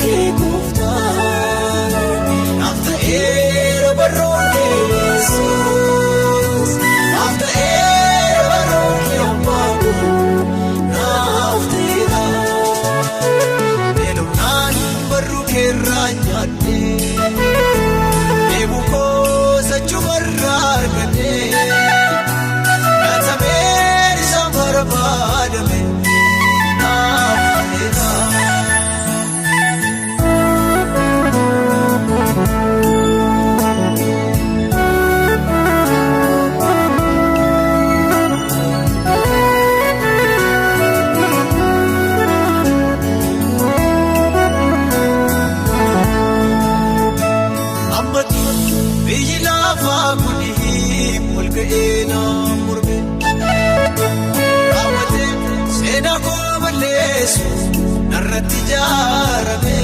kee gooftaan naaf ta'eera barruun kee Yesuus naaf ta'eera barruun kee abbaa koo naaf ta'eera beelofnaan barruu kee irraa nyaadhee deebuu koo sachumarraa argadhee naatameen isaan barbaadame narratti jaarame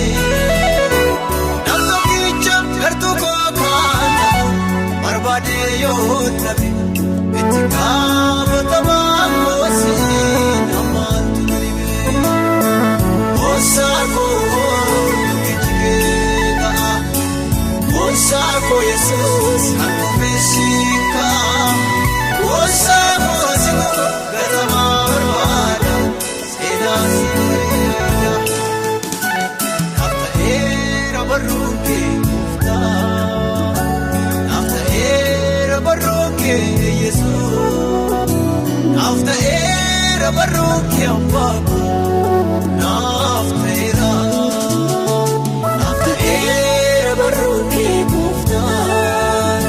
naannoo kicha gartuu koo kaanamu barbaade yoo dhabe itti gaafatamaa goosii namaatu dhibee gosaa koo jigee ta'a gosaa koo Yesuus kan dhufeessikaa gosaa koo sikoo gatamaa barbaada seenaa barruun kee gooftaan naaf ta'eera barruun kee Yesuus naaf ta'eera barruun kee abbaa koo naaf ta'eera barruun kee gooftaan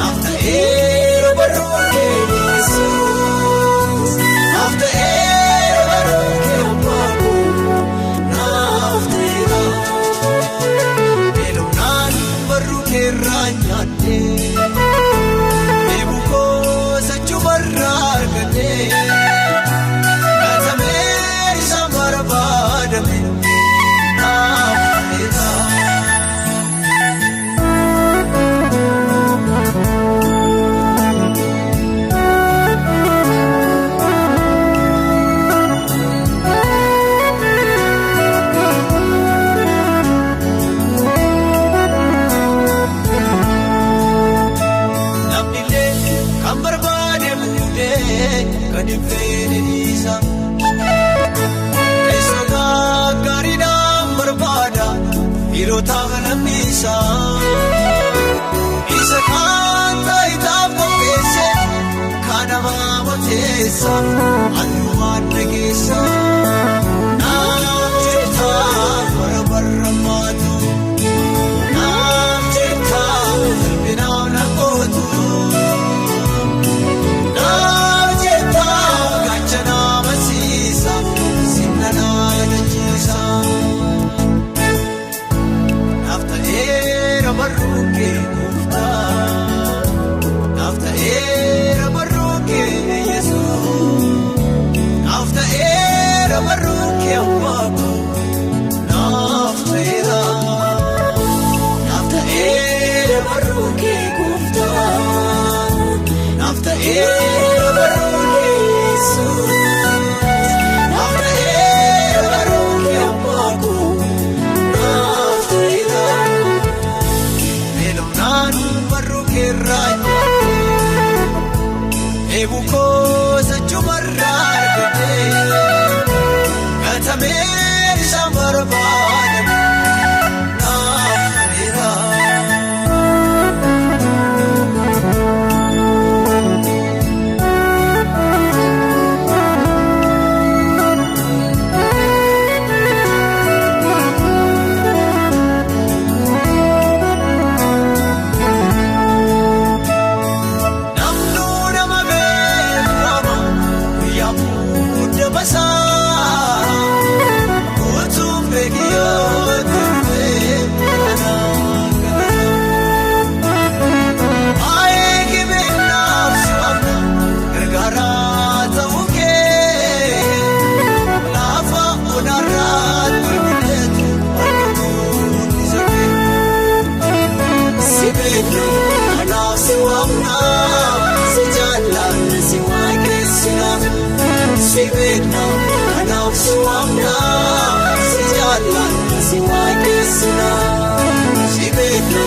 naaf ta'eera barruun kee Yesuus naaf ta'eera barruun kee abbaa koo naaf ta'eera irraa nyaadhee deebuu koo sachumarraa argadhee naatameen isaan barbaadame naaf ta'eera. Isa kan taa'itaaf qopheesse kan namaa moteessa aduwaan dhageessa naaf jirtaa bara barrammaatu naaf jirtaa qalbinaaf naqootu naaf jirtaa gacha nama siisa sinna naadachiisa. Barruun kee gooftaan naaf ta'eera barruun kee Yesuus naaf ta'eera barruun kee abbaa koo naaf ta'eera barruun kee gooftaan naaf ta'eera barruun kee Yesuus naaf ta'eera barruun kee abbaa koo naaf ta'eera. keessina si beekna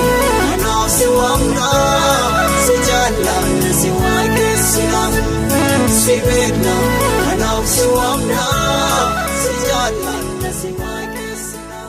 anaaf si waamna si jaalladha si waaqessina si beekna anaaf si waamna si jaalladha si waaqessina.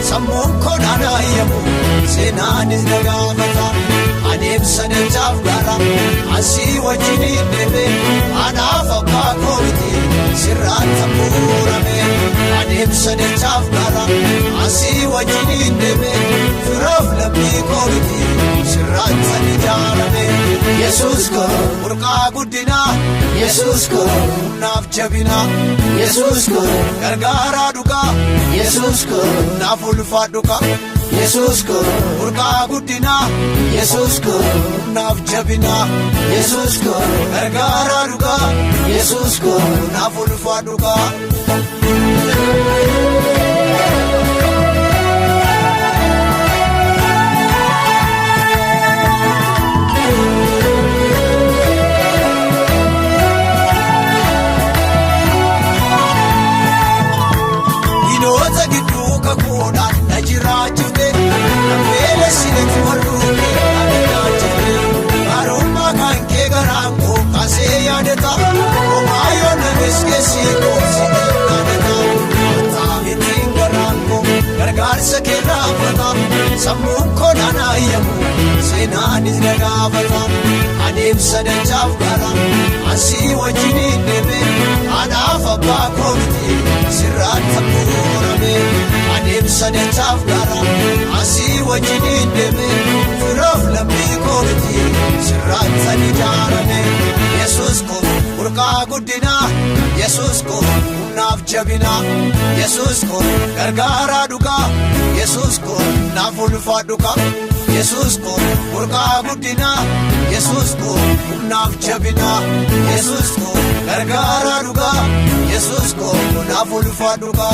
Sammuun koodhaan ayyamu seenaanis nagaafata adeemsa dachaaf gaara asii wajjin deeme anaaf abbaa koomiti sirraan tambuurame adeemsa dachaaf gaara asii wajjin deeme firaaf lammii koomiti sirraan san ijaarame Yesuus ko burqaa guddinaa Yesuus ko humnaaf jabinaa Yesuus ko gargaaraa dhugaa Yesuus ko naaf ulfaadhuka Yesuus ko burqaa guddinaa Yesuus ko naaf jabinaa Yesuus ko gargaaraa dhugaa Yesuus ko naaf ulfaadhuka. Gargaarsa keerraa fata sammuun koodhaan ayyamu seenaanis nagaafata adeemsa dachaaf gaara asii wajjin deeme anaaf abbaa koomiti sirraan tambuurame adeemsa dachaaf gaara asii wajjin deeme firaaf lammii koomiti sirraan san ijaarame Yesuus ko burqaa guddinaa Yesuus ko humnaaf jabinaa Yesuus ko gargaaraa dhugaa Yesuus ko naaf ulfaadhuka Yesuus ko burqaa guddinaa Yesuus ko humnaaf jabinaa Yesuus ko gargaaraa dhugaa Yesuus ko naaf ulfaadhuka.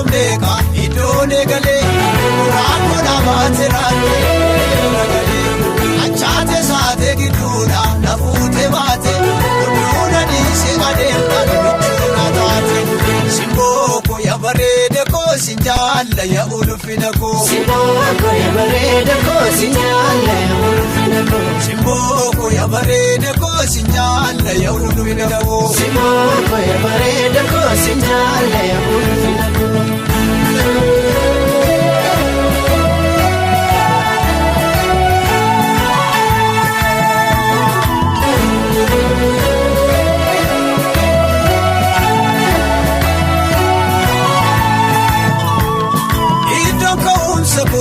Iddoonee galee muraakoo dhaabatee raatee achaatee saatee gidduudha nafuutee baatee hunduuna dhiisee adeemtaan michuuna taate simbooko yaa bareede koo sin jaalla yaa ulfina koo simbooko yaa bareede koo sin jaalla yaa ulfina koo simbooko yaa bareede koo sin jaalla yaa ulfina koo simbooko yaa bareede koo sin jaalla yaa ulfina koo.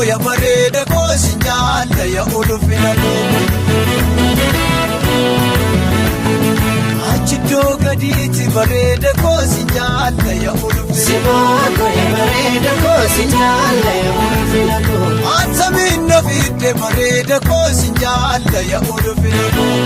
Ya bareeda koo sin jaalla yaa ulfina koo achiddoo gadiitti bareeda koo sin jaalla yaa ulfina koo ya bareeda koo sin jaalla yaa ulfina koo atamiin na fidde bareeda koo sin jaalla yaa ulfina koo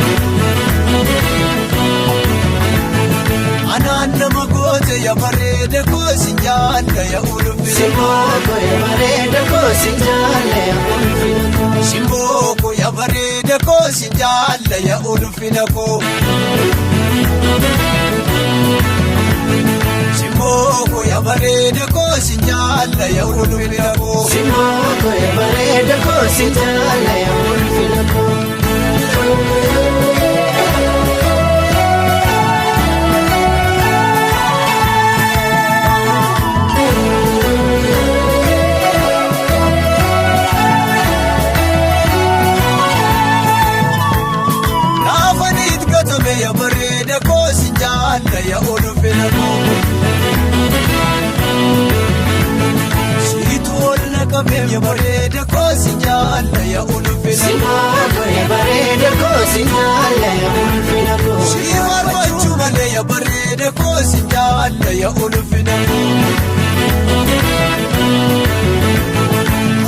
anaan nama goote yaa bareeda koo sin jaalla yaa ulfina koo ya bareeda koo sin jaalla yaa ulfina koo simbooko yaa bareeda koo sin jaalla yaa ulfina koo simbooko yaa bareeda koo sin jaalla yaa ulfina koo simbooko yaa bareeda koo sin jaalla yaa ulfina koo. ya bareeda koosinyalla ya ulfina Simboko ya bareeda koosinyalla ya ulfina ko Shimarwachuu malee ya bareeda koosinyalla ya ulfina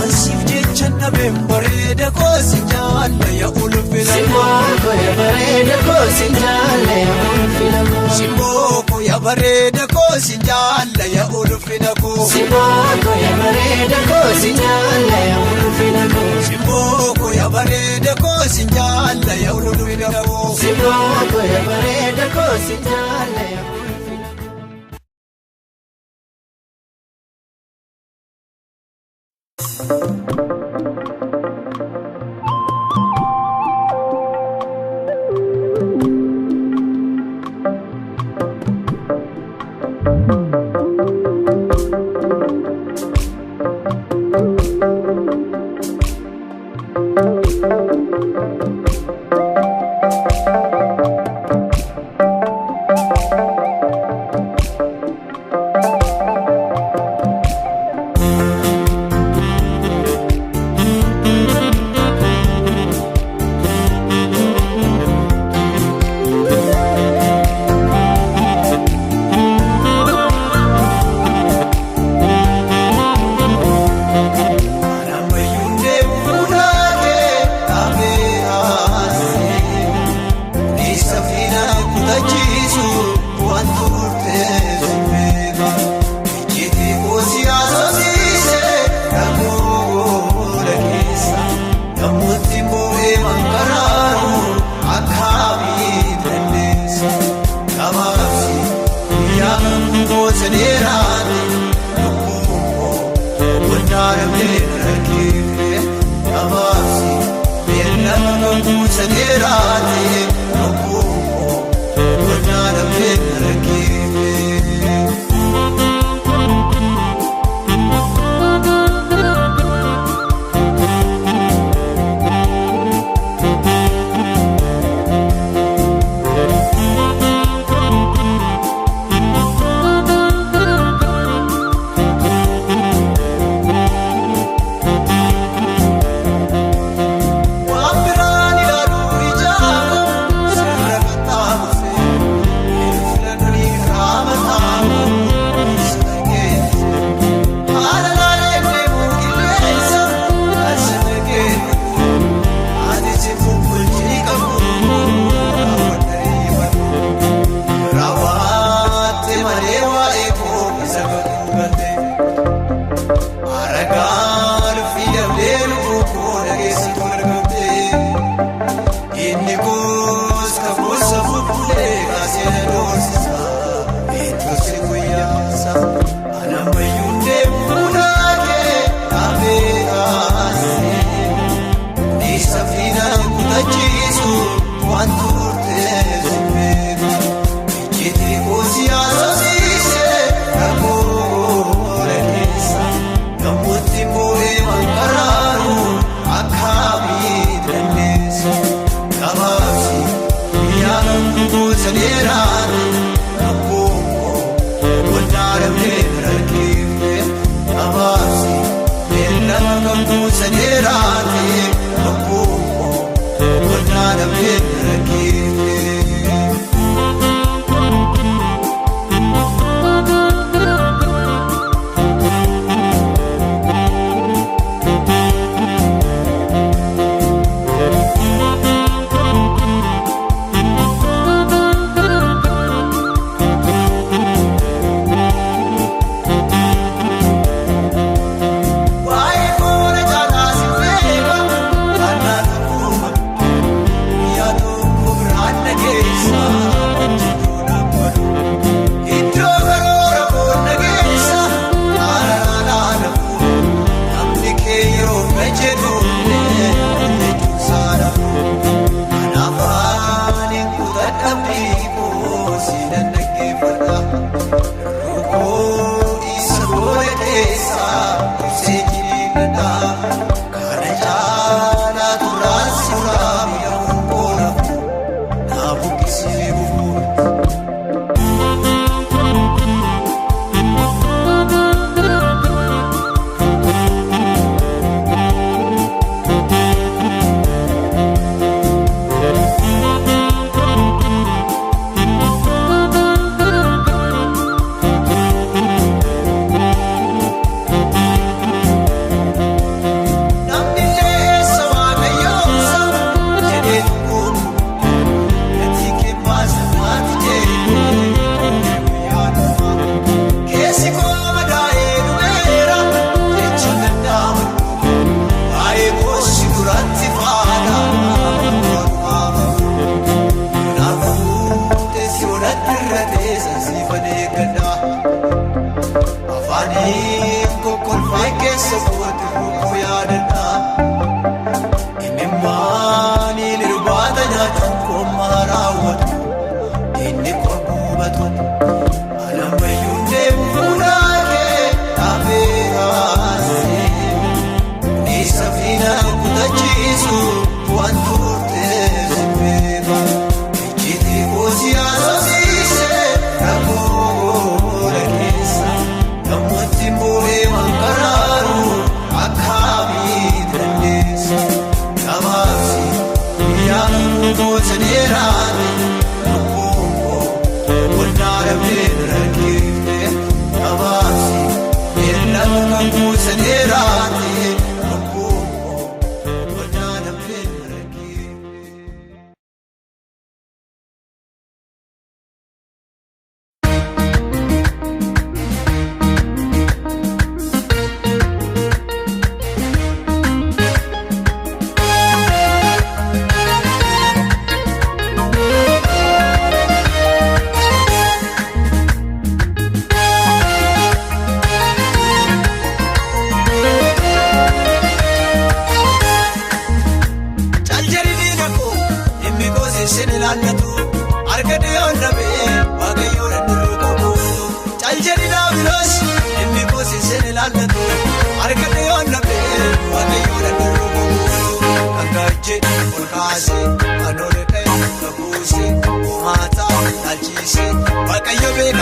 Ansiif jecha nabeen bareeda koosinyalla ya ulfina Simboko ya bareeda koosinyalla ya ulfina ko Simboko ya bareeda koosinyalla ya ulfina ko Simboko ya bareeda koosinyalla ya ulfina ko Simboko ya bareeda koosinyalla ya ulfina ko Simboko ya bareeda koosinyalla ya ulfina ko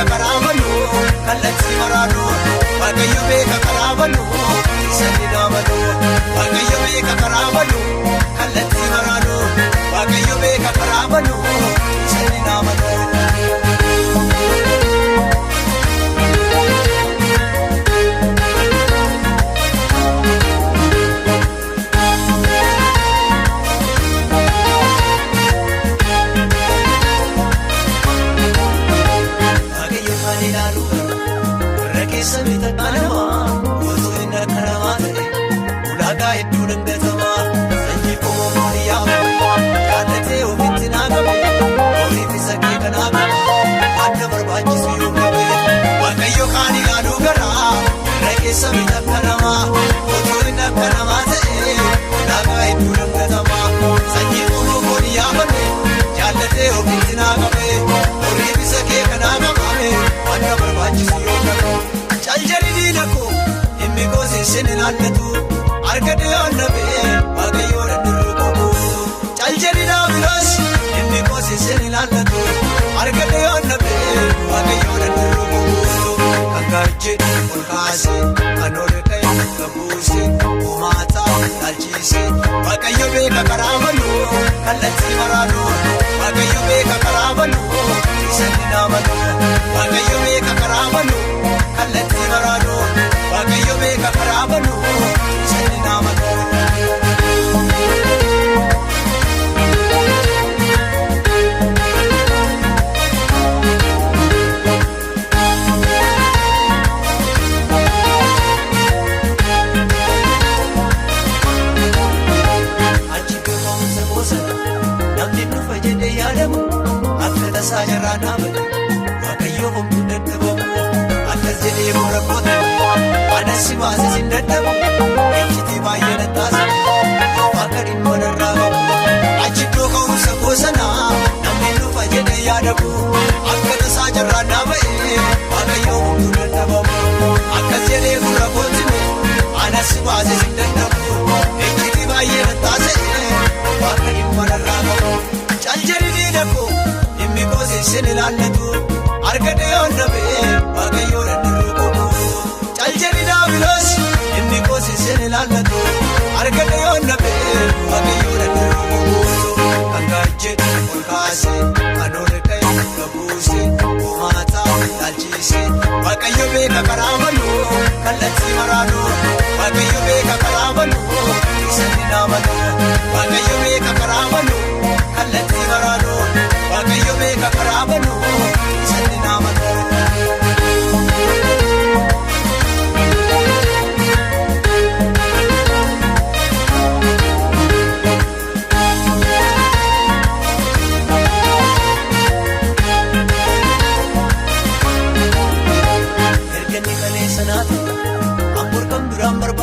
beeka karaa baluu kallattii maraanuu waaqayyo beeka karaa baluu sadi naamaluu waaqayyo beeka karaa baluu kallattii maraanuu waaqayyo beeka karaa baluu sadi naamaluu. Samii takkaanamaa otoo inni akka namaa ta'e ulaagaa hedduu dangatamaa sanyii qomoo yaa'u jaallatee ofitti naaqame horiif isa kee kan haaqame adda barbaachisu yoo qabe waaqayyo kaan ilaaluu garaa irra keessa samii takkaanamaa otoo inni akka namaa ta'e ulaagaa hedduu dangatamaa sanyii qomoo yaa'ame jaallatee ofitti naaqame horiif isa kee kan haaqame adda barbaachisu yoo qabe. Caljalii nako himmi gosi sini laallatu argate onnabee waaqayyo dandiruu qabu. Caljalii naabilos himmi gosi sini laallatu argate onnabee waaqayyo dandiruu qabu. Kangaajje ol kaase kan ol ka'e kan buuse uumaata laalchise waaqayyo beeka karaa baluu kallattii maraanuu waaqayyo beeka karaa baluu sadi naamaluu waaqayyo beeka karaa baluu. Kallattii maraanuu waaqayyo beeka karaa baluu sadi naamaluu. Achi beekumsa goosana namni dhufa jedhee yaadamu akka tasaa jarraa naamale waaqayyo homtuu dadhabamu. Jedhee boora koota anasi baase sin dadhabu ejjitee baay'ee nattaasa akka dhimma narraa qabu achi iddoo ka'umsa goosanaa namni dhufa jedhee yaadamu akka tasaa jarraa naama'e waaqayyo homtuu dadhabamu akkas jedhee boora kootime anasi baase sin dadhabu ejjitee baay'ee nattaasa akka dhimma narraa qabu caljalii nako himmi gosi sin ilaallatu argate onnabee waaqayyo dandiruu qabu. Caljalii naabilos himmi gosi sin ilaallatu argate onnabee waaqayyo dandiruu qabu. Kangaajje ol kaase kan ol ka'e kan buuse uumaata laalchise waaqayyo beeka karaa baluu kallattii maraanuu waaqayyo beeka karaa baluu sadi naamaluu waaqayyo beeka karaa baluu kallattii maraanuu waaqayyo beeka karaa baluu sadi naamaluu.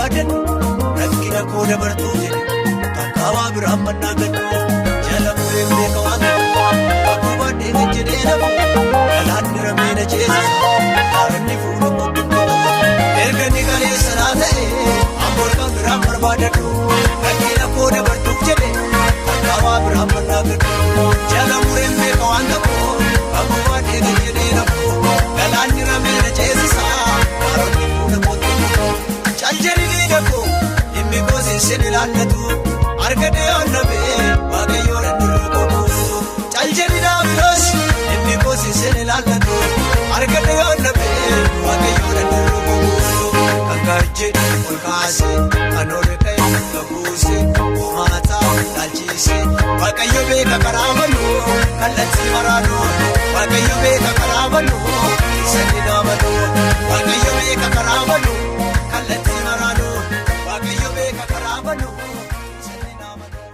Rakkina koo dabartuu jedhe takkaawaa biraan mannaa gaddu jala mureen beeka waan akkuma baadhee kan jedhee nafu galaanni ramee na ceesisa gaaranni fuula qophiin erga ni kaleessa naa ta'e ammoo kan biraan barbaadadhu rakkina koo dabartuuf jedhe takkaawaa biraan mannaa gaddu jala mureen beeka waan ta'u akkuma baadhee kan jedhee nafu galaanni ramee na ceesisa gaaranni fuula qophiin caljalii nako himmi gosi sin ilaallatu argate onnabee waaqayyo dandiruu qabu. Caljalii naabilos himmi gosi sin ilaallatu argate onnabee waaqayyo dandiruu qabu. Kangaajje ol kaase kan ol ka'e kan buuse uumaata laalchise waaqayyo beeka karaa baluu kallattii maraanuu waaqayyo beeka karaa baluu sadi naamaluu waaqayyo beeka karaa baluu. Kallattii maraanuu waaqayyo beeka karaa baluu sadi naamaluu.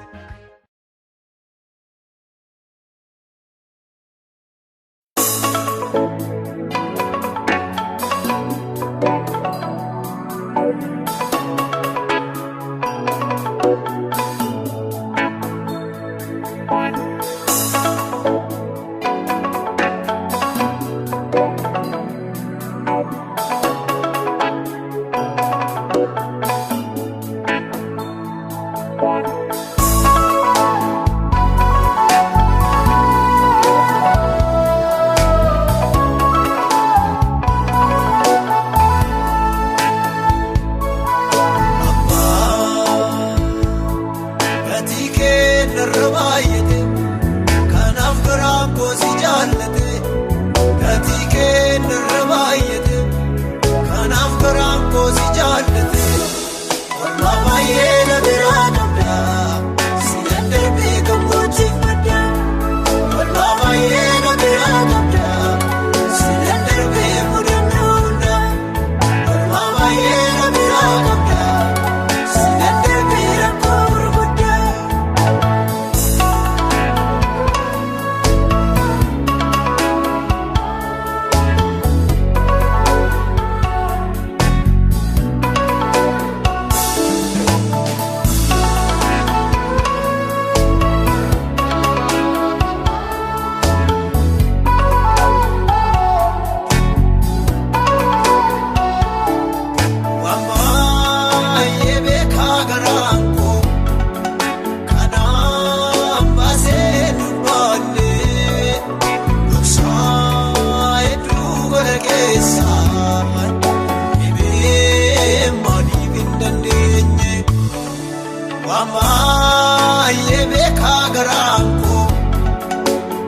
Wamaaye beekaa garaan koo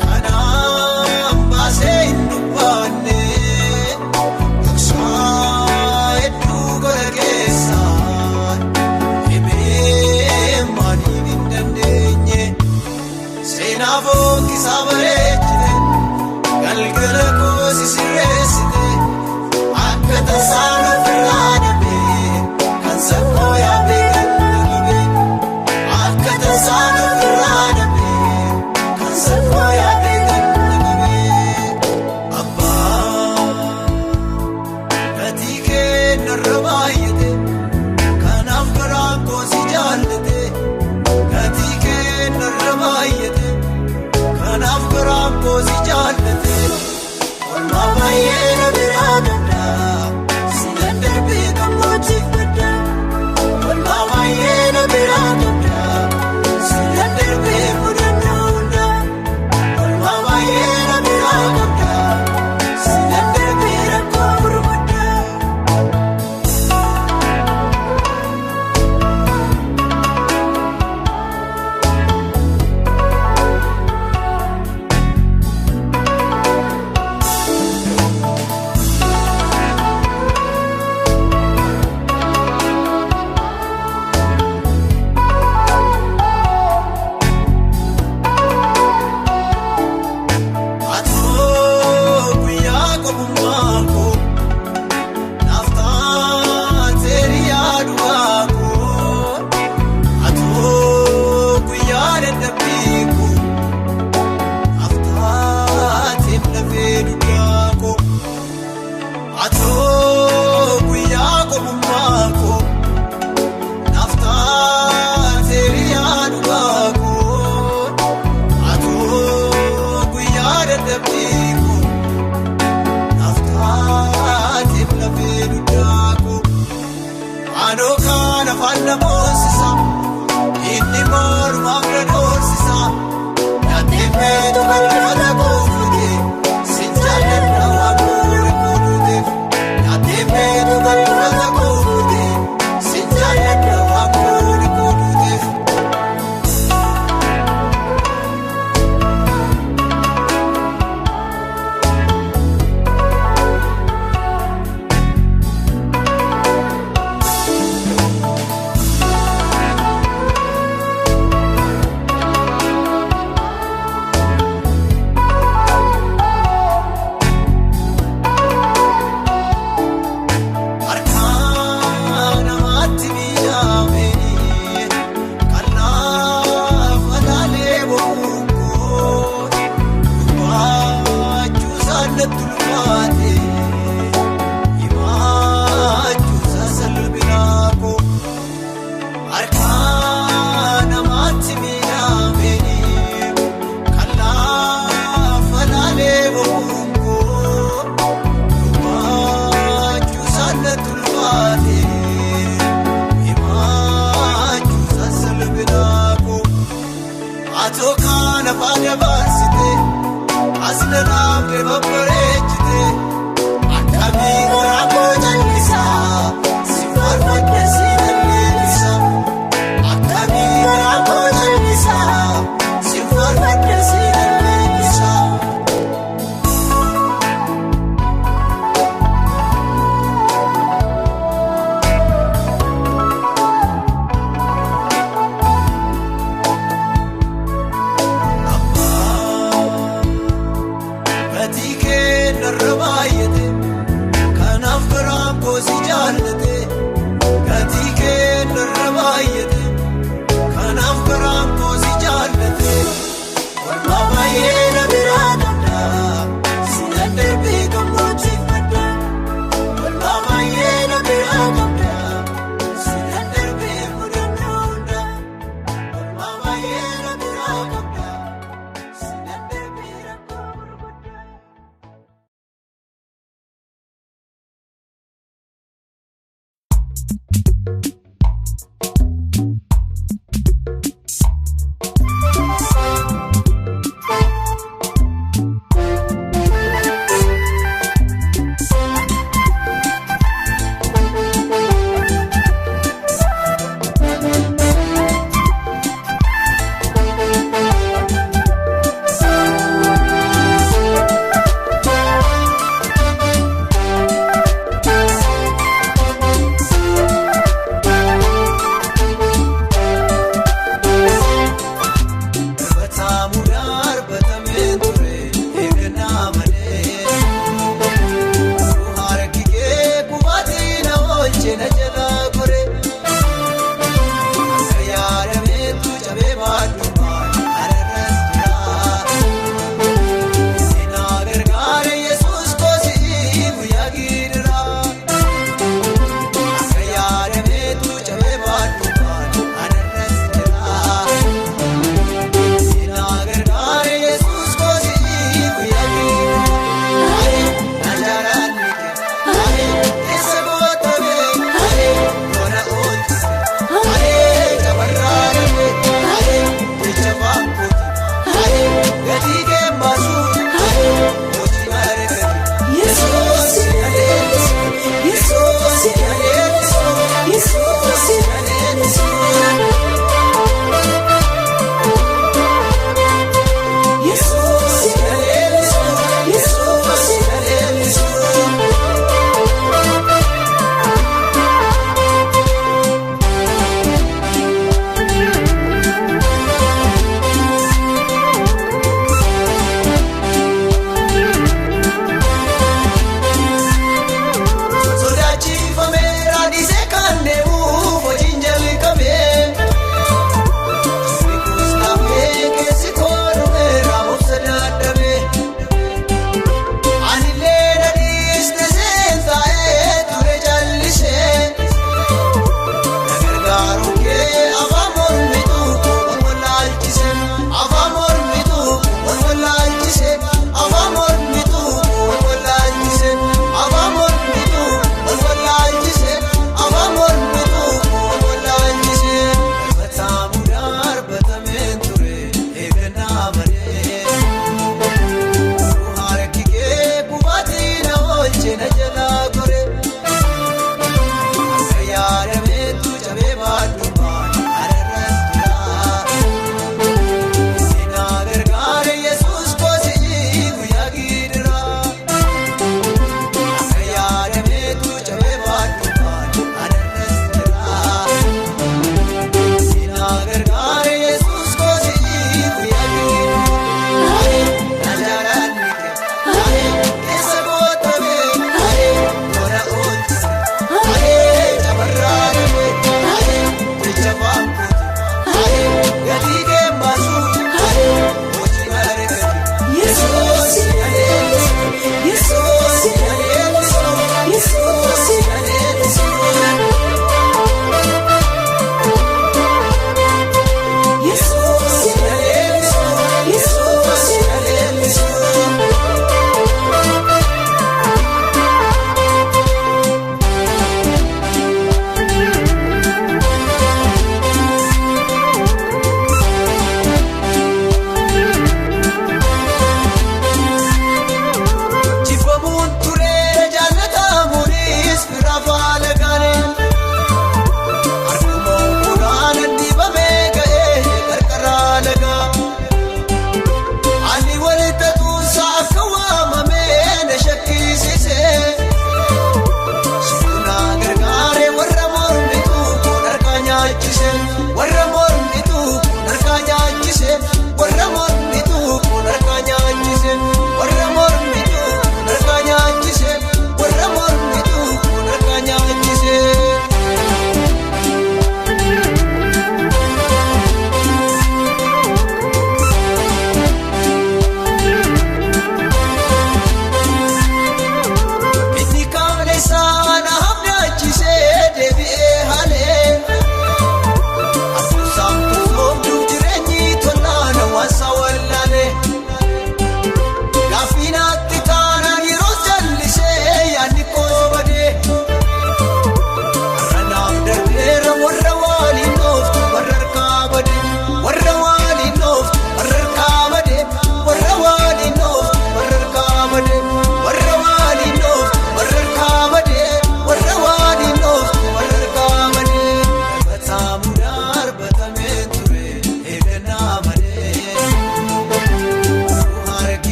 kanaan baasee hin dubbanne dhoksaa hedduu gola keessaa himee maaliif hin dandeenye seenaa fookkisaa bareechite galgala koo sisireessite akka tasaan ofirraa dhabee kan sakkoo yaabee kan dhagibee akka tasaan ofirraa dhabee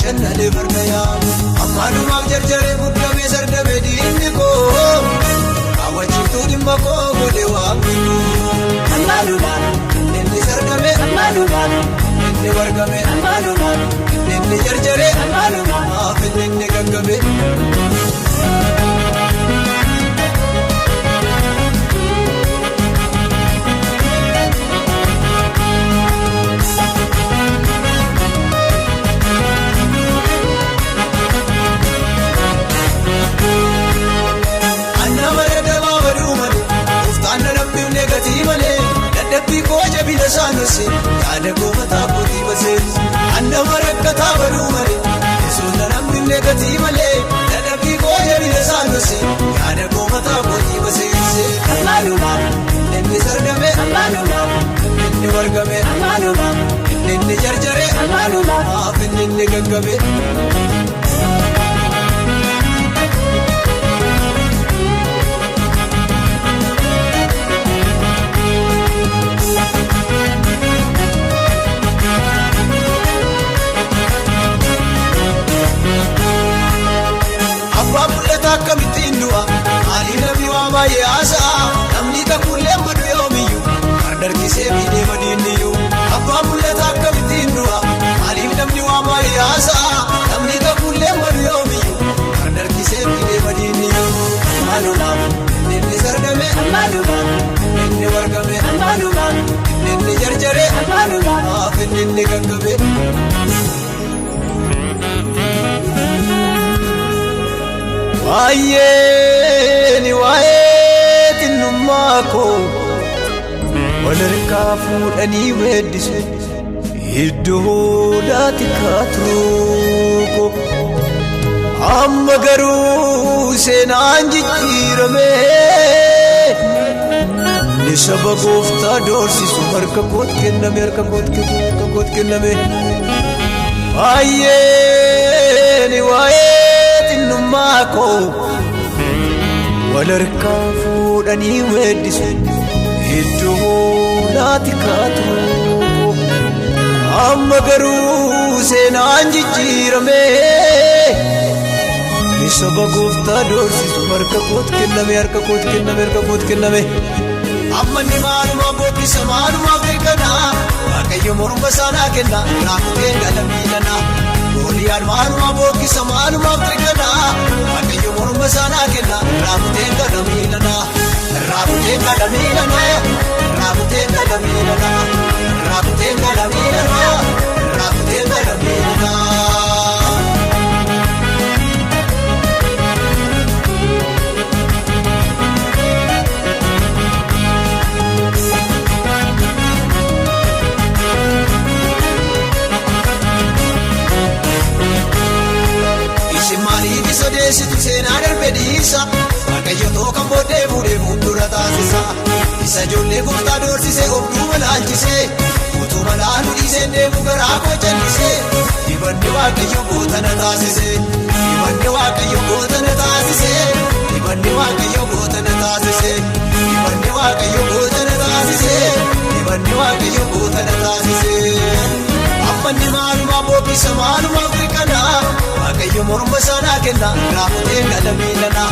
bashannanee fardayaa ammanumaaf jarjaree guddamee sardamee diinni koo hawwachiiftuu dhimma koo godhee waamniku ammanumaaf inni sardamee ammanumaaf inni wargamee ammanumaaf inni jarjaree ammanumaaf inni gaggabee. Saanose yaada goomataa kootii basees annama rakkataa baduu malee yesuudha namni negatii malee dadhabbii koo jabina saanose yaada goomataa kootii basees amaanumaaf inni sardame amaanumaaf inni wargame amaanumaaf inni jarjare amaanumaaf inni gaggabe. Akkamittiin du'a maaliif namni waa baay'ee haasa'a namni takkuullee madu yoomiyyuu hardarkisee miidhee madiinniyyuu abbaan mul'ata akkamittiin du'a maaliif namni waa baay'ee haasa'a namni takkuullee madu yoomiyyuu hardarkisee miidhee madiinniyyuu amaanumaaf inni sardame amaanumaaf inni wargame amaanumaaf inni jarjare amaanumaaf inni gaggabe. Waa'ee xinnummaa koo wal harkaa fuudhanii weeddise iddoo laati kaaturu koo amma garuu seenaan jijjiirame ni saba gooftaa doorsisu harka koot kenname harka koot kenname. Waa'ee xinnummaa koo wal harkaa fuudhanii weeddise iddoo laati kaaturu koo amma garuu seenaan jijjiirame ni saba gooftaa doorsisu harka koot kenname harka koot kenname harka koot kenname. Amma ni maaluma booddisa maaluma beekanaa waaqayyo morma saanaa kenna raafutee galamiidhanaa. Goliyaan maaluma booddisa maaluma beekanaa waaqayyo morma saanaa kenna raafutee galamiidhanaa. Raafutee galamiidhanaa raafutee galamiidhanaa raafutee galamiidhanaa raafutee galamiidhanaa. Sodeessitu seenaa darbe dhiisa waaqayyo tookan booddee fuudhee fuuldura taasisa isa ijoollee gooftaa doorsisee of duuba laalchisee utuma laalu dhiisee deemu garaa koo jallisee dibanni waaqayyo gootana taasisee dibanni waaqayyo gootana taasisee dibanni waaqayyo gootana taasisee dibanni waaqayyo gootana taasisee dibanni waaqayyo gootana taasisee. Ammanni maaluma booddisa maaluma beekanaa waaqayyo morma saanaa kenna raafutee galamiidhanaa.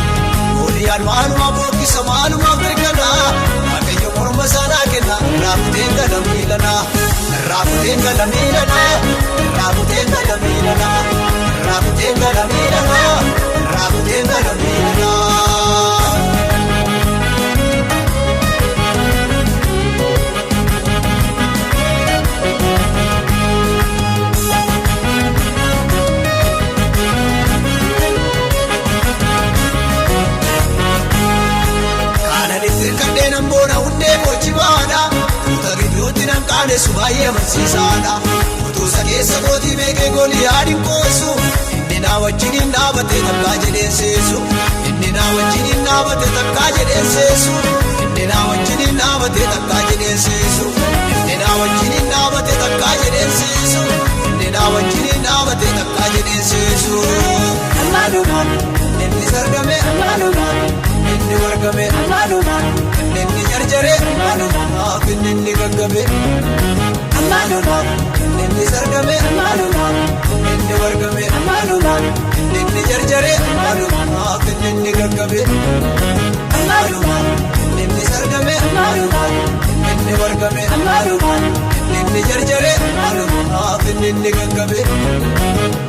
Goliyaan maaluma booddisa maaluma beekanaa waaqayyo morma saanaa kenna raafutee galamiidhanaa. Raafutee galamiidhanaa raafutee galamiidhanaa raafutee galamiidhanaa raafutee galamiidhanaa. Subaayee amansiisaadha utuusa keessa gootii beekee Goliyaadin qoosu inni naa wajjiniin dhaabatee takkaa jedheen seesu inni naa wajjiniin dhaabatee takkaa jedheen seesu inni naa wajjiniin dhaabatee takkaa jedheen seesu inni naa wajjiniin dhaabatee takkaa jedheen seesu inni naa wajjiniin dhaabatee takkaa jedheen seesu. Amaanumaaf inni sardame amaanumaaf inni wargame amaanumaaf inni jarjare amaanumaaf inni gaggabe. Amaanumaaf inni sardame amaanumaaf finfinni wargame amaalumaan finfinni jarjare amaalumaa finfinni gaggabe amaalumaan finfinni sargame amaalumaan finfinni wargame amaalumaan finfinni jarjare amaalumaa finfinni gaggabe.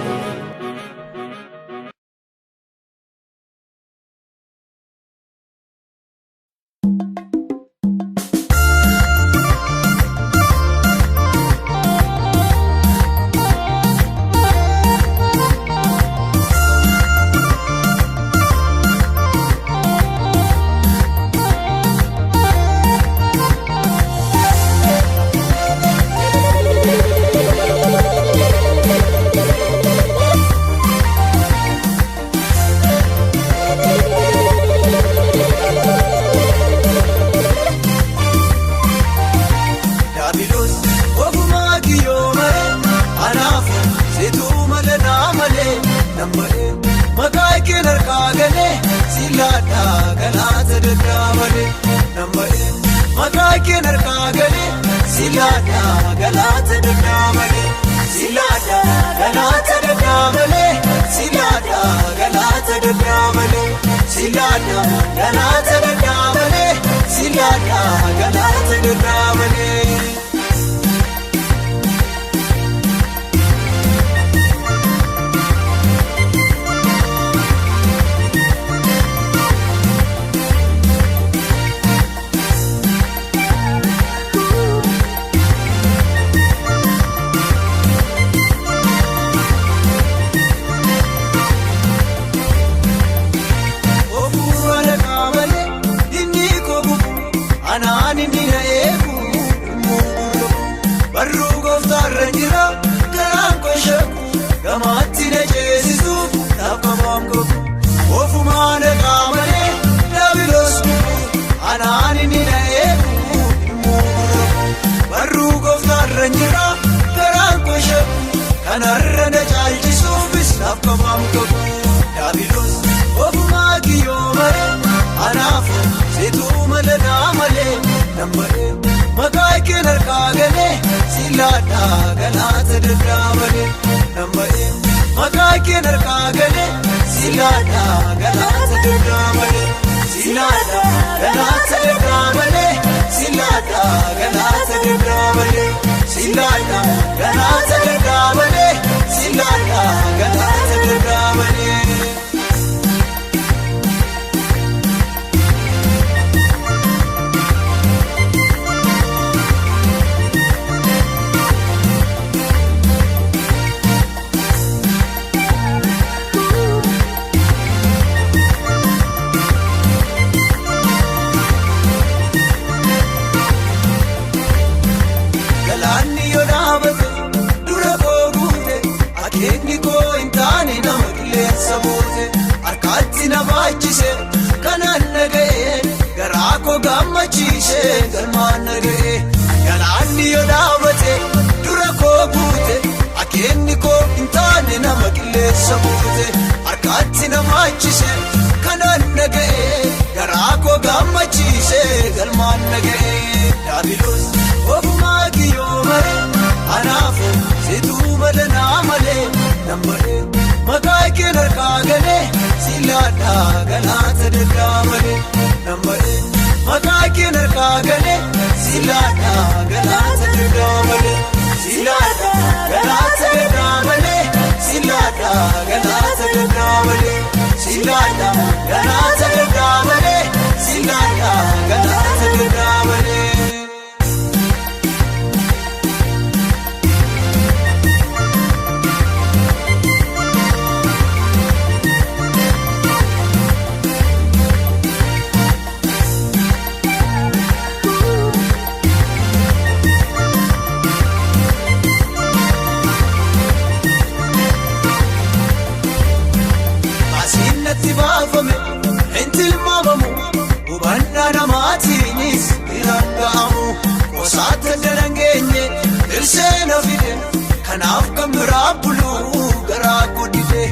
kanaaf kan biraa buluu garaa guddite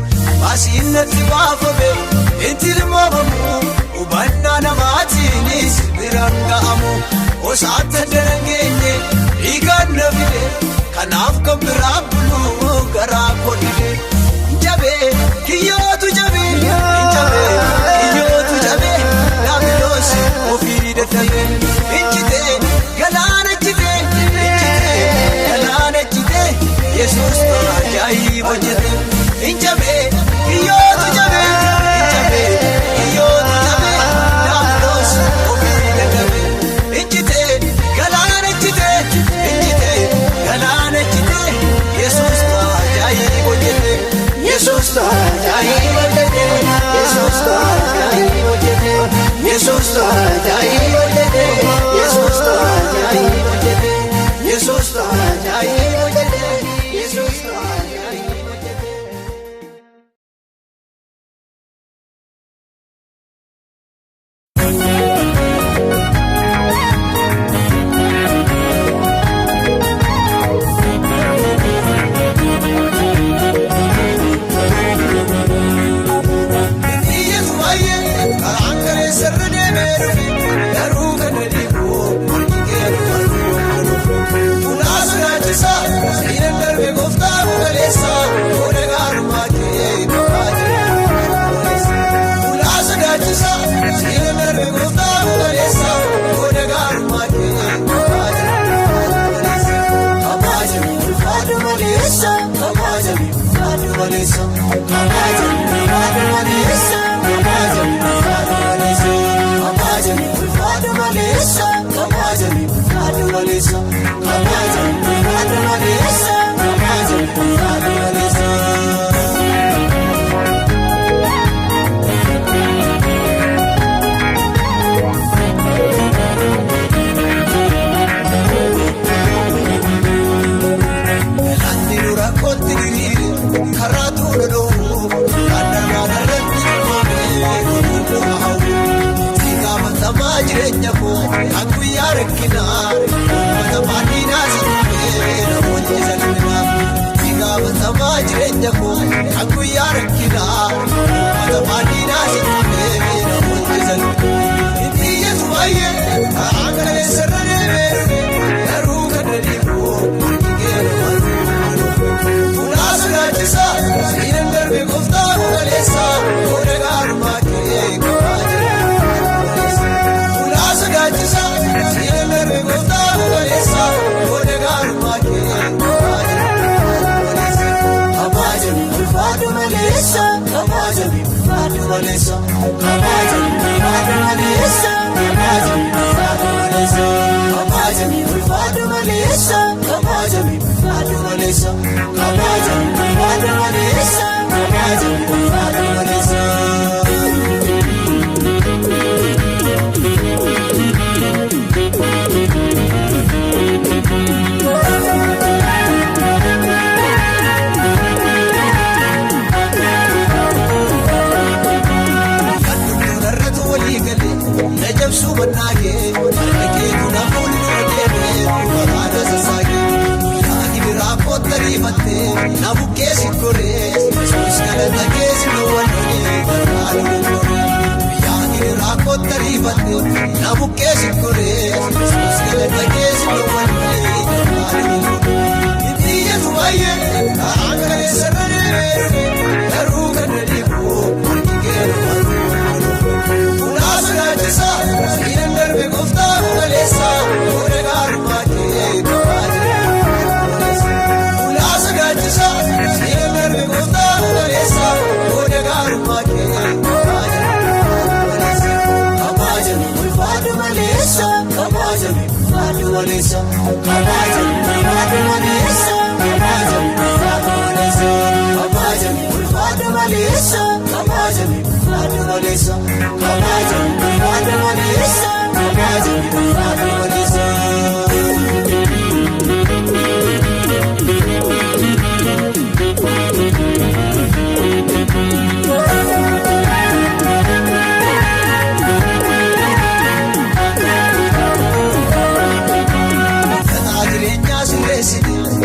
maasiinatti baafame intilma bamu hubannaa namaatiinis biraan ga'amu osaatti darangeenye dhiigaan na fide kanaaf kan biraa buluu garaa kodhite jabe kiyyootu jabe jabe kiyyootu jabe daabiloos ofii dadhabe injite galaana jite injite galaana jite Yesuus ajaa'iba hojjete injabe kiyyootu jabe injabe kiyyootu jabe daabiloos ofii dadhabe injite galaana jite injite galaana jite Yesuus ajaa'iba hojjete Yesuus ajaa'iba hojjete Yesuus ajaa'iba hojjete Yesuus ajaa'iba hojjete Yesuus ajaa'iba hojjete Yesuus ajaa'iba hojjete Yesuus ajaa'iba hojjete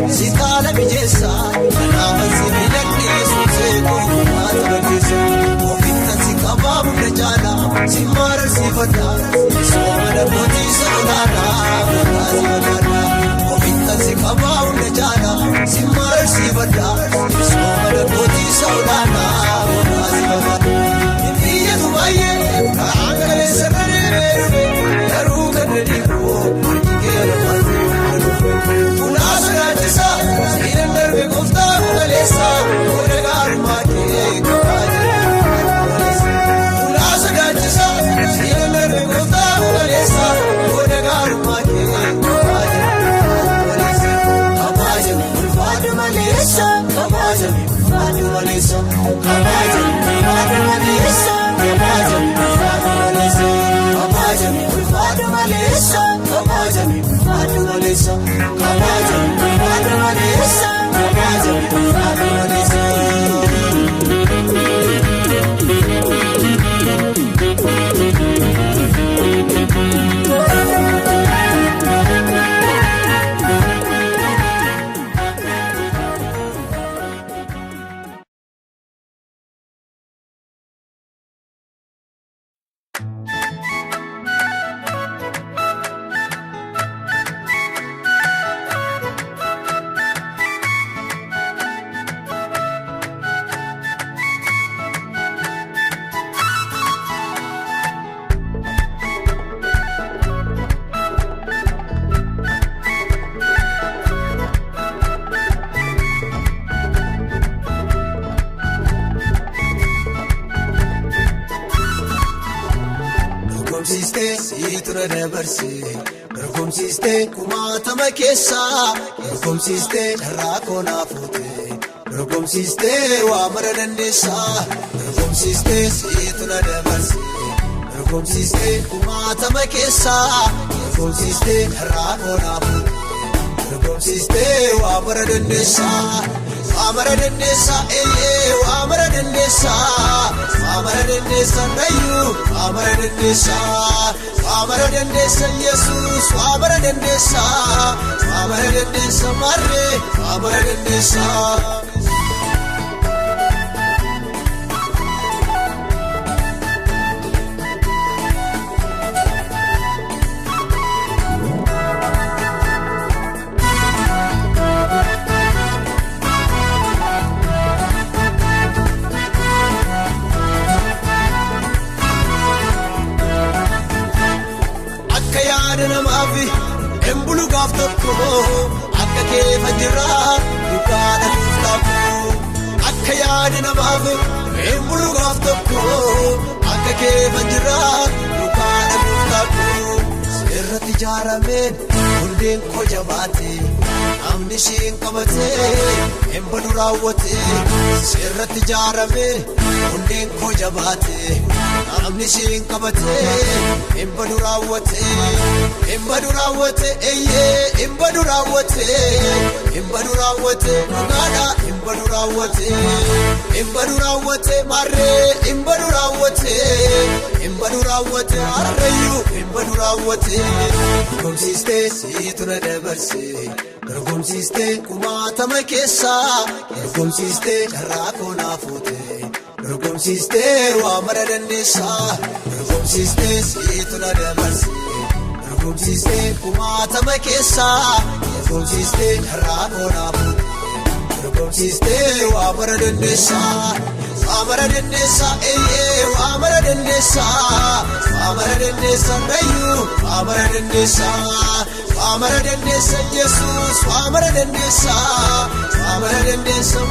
Sitala bijesa, nama sibilan kesu seko mata bagesa. Ofinna si kababu kejana, si mara si fata, so mana poti. dandeessa kabaja haadha maneessa kabaja haadha maneessa. Situ na dabarse dorgomsiiste kumaatama keessa dorgomsiiste carraa koonaa fuute dorgomsiiste waa mara dandeessa dorgomsiiste situ na dabarse dorgomsiiste kumaatama keessa dorgomsiiste carraa koonaa fuute dorgomsiiste waa mara dandeessa amara dandeessa amara dandeessa amara dandeessa nayu amara dandeessa Yesus amara dandeessa marre amara dandeessa. Embulu gaaf tokko akka keefa jira dukaana fuuftaako akka yaada namaaf embulu gaaf tokko akka keefa jira dukaana fuuftaako sirratti ijaarameen hundeen koo jabaate namni isheen qabate embadu raawwate sirratti ijaarameen hundeen koo jabaate namni isheen qabate embadu raawwate imbadu raawwate dhugaadha imbadu raawwate marree imbadu raawwate harreeyyuu imbadu raawwate dorgomsiiste siitu na dabarse dorgomsiiste kumaatama keessa dorgomsiiste carraa koonaa fuute dorgomsiiste waa mara dandeessa dorgomsiiste siitu na dabarse dorgomsiiste kumaatama keessa dorgomsiiste carraa koonaa fuute dorgomsiiste waa mara dandeessa amara dandeessa amara dandeessa nayu amara dandeessa Yesus amara dandeessa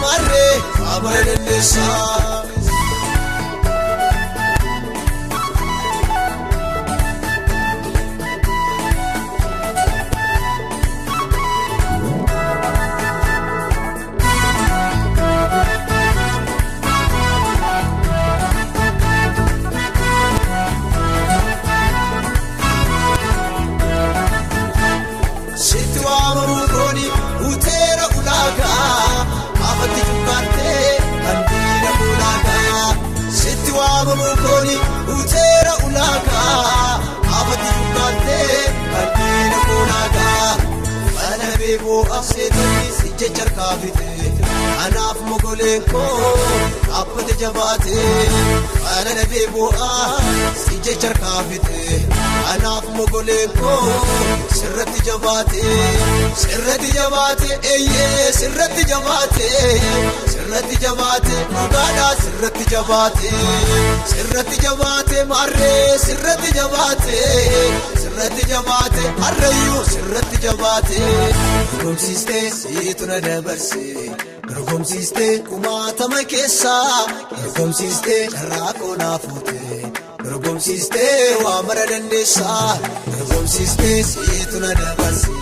marre amara dandeessa. Mukoni utera ulaga abadi ukate kadina kunaga ana bebo afsetani sije charkavite anaf mogolenko apate jabate ana bebo sije charkavite anaf mogolenko sirrati jabate sirrati jabate mugada sirrati jabate marre sirrati jabate harreeyyuu sirrati jabate dorgomsiiste siitu na dabarse dorgomsiiste kumaatama keessa dorgomsiiste carraa koonaa fuute dorgomsiiste waa mara dandeessa dorgomsiiste siitu na dabarse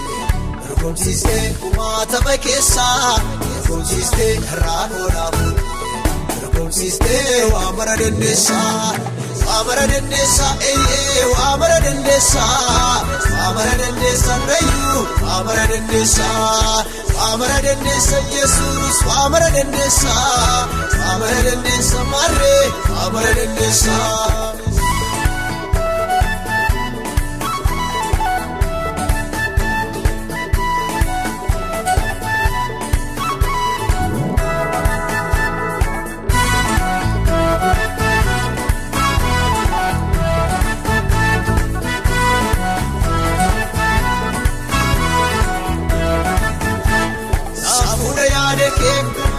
dorgomsiiste kumaatama keessa dorgomsiiste carraa koonaa fuute dorgomsiiste waa mara dandeessa amara dandeessa nayu amara dandeessa Yesuus waamara dandeessa marree waamara dandeessa.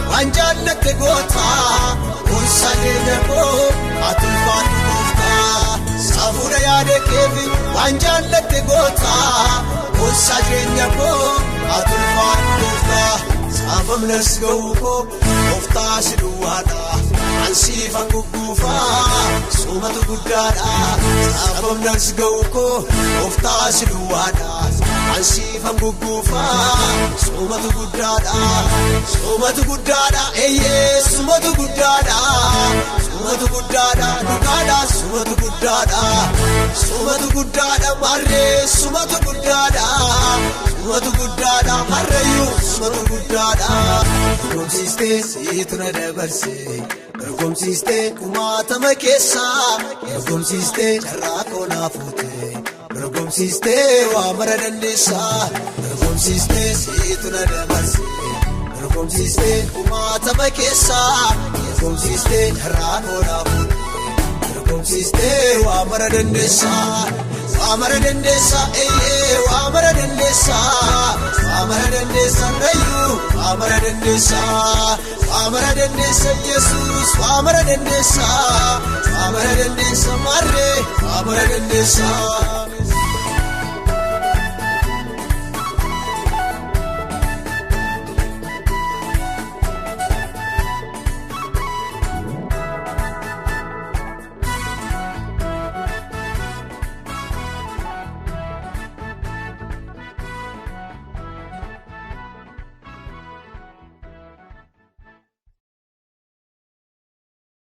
Waan jaallatte goota gosa keenya koo atulfaatu goofta. Safuudha yaada keefi waan jaallatte goota gosa keenya koo atulfaatu goofta. Saafamnas ga'uu koo gooftaa si duwwaadha ansiifa gugguufaa soomatu guddaadha. Saafamnas ga'uu koo gooftaa si duwwaadha ansiifa gugguufaa soomatu guddaadha. Soomatu guddaadha eeyyee soomatu guddaadha dhugaadha soomatu guddaadha marree soomatu guddaadha harreeyyuu soomatu guddaadha. Dorgomsiistee siitu na dabarsee dorgomsiistee kumaatama keessaa dorgomsiistee carraa koo naa fuutee dorgomsiistee waamara dandeessa dorgomsiistee siitu na dabarsee dorgomsiistee kumaatama keessaa dorgomsiistee carraa koo naa fuutee dorgomsiistee waamara dandeessa eeyyee waamara dandeessa rayyuu waamara dandeessa Yesuus waamara dandeessa marree waamara dandeessa.